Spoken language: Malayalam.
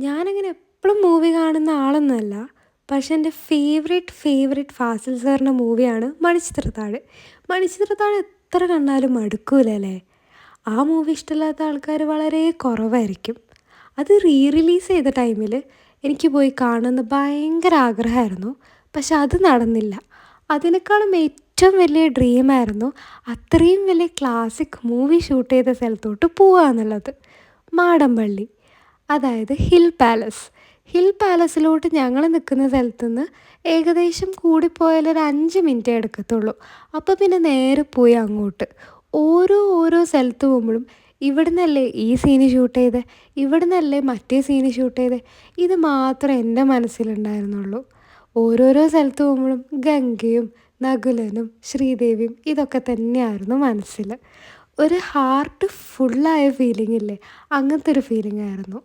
ഞാനങ്ങനെ എപ്പളും മൂവി കാണുന്ന ആളൊന്നുമല്ല. പക്ഷെ എൻ്റെ ഫേവറേറ്റ് ഫാസിൽ സാറിൻ്റെ മൂവിയാണ് മണിച്ചിത്രത്താഴ്. മണിച്ചിത്രത്താഴ് എത്ര കണ്ടാലും മടുക്കൂലല്ലേ? ആ മൂവി ഇഷ്ടമില്ലാത്ത ആൾക്കാർ വളരെ കുറവായിരിക്കും. അത് റിലീസ് ചെയ്ത ടൈമിൽ എനിക്ക് പോയി കാണണമെന്ന് ഭയങ്കര ആഗ്രഹമായിരുന്നു. പക്ഷെ അത് നടന്നില്ല. അതിനേക്കാളും ഏറ്റവും വലിയ ഡ്രീമായിരുന്നു അത്രയും വലിയ ക്ലാസിക് മൂവി ഷൂട്ട് ചെയ്ത സ്ഥലത്തോട്ട് പോവുക എന്നുള്ളത്. മാടമ്പള്ളി. അതായത് ഹിൽ പാലസ്. ഹിൽ പാലസിലോട്ട് ഞങ്ങൾ നിൽക്കുന്ന സ്ഥലത്തുനിന്ന് ഏകദേശം കൂടിപ്പോയാൽ ഒരു 5 മിനിറ്റേ എടുക്കത്തുള്ളൂ. അപ്പോൾ പിന്നെ നേരെ പോയി അങ്ങോട്ട്. ഓരോ സ്ഥലത്ത് പോകുമ്പോഴും ഇവിടുന്നല്ലേ ഈ സീന് ഷൂട്ട് ചെയ്തത്, ഇവിടുന്നല്ലേ മറ്റേ സീന് ഷൂട്ട് ചെയ്തത്, ഇത് മാത്രമേ എൻ്റെ മനസ്സിലുണ്ടായിരുന്നുള്ളൂ. ഓരോരോ സ്ഥലത്ത് പോകുമ്പോഴും ഗംഗയും നകുലനും ശ്രീദേവിയും ഇതൊക്കെ തന്നെയായിരുന്നു മനസ്സിൽ. ഒരു ഹാർട്ട് ഫുള്ളായ ഫീലിംഗ് ഇല്ലേ, അങ്ങനത്തെ ഒരു ഫീലിംഗ് ആയിരുന്നു.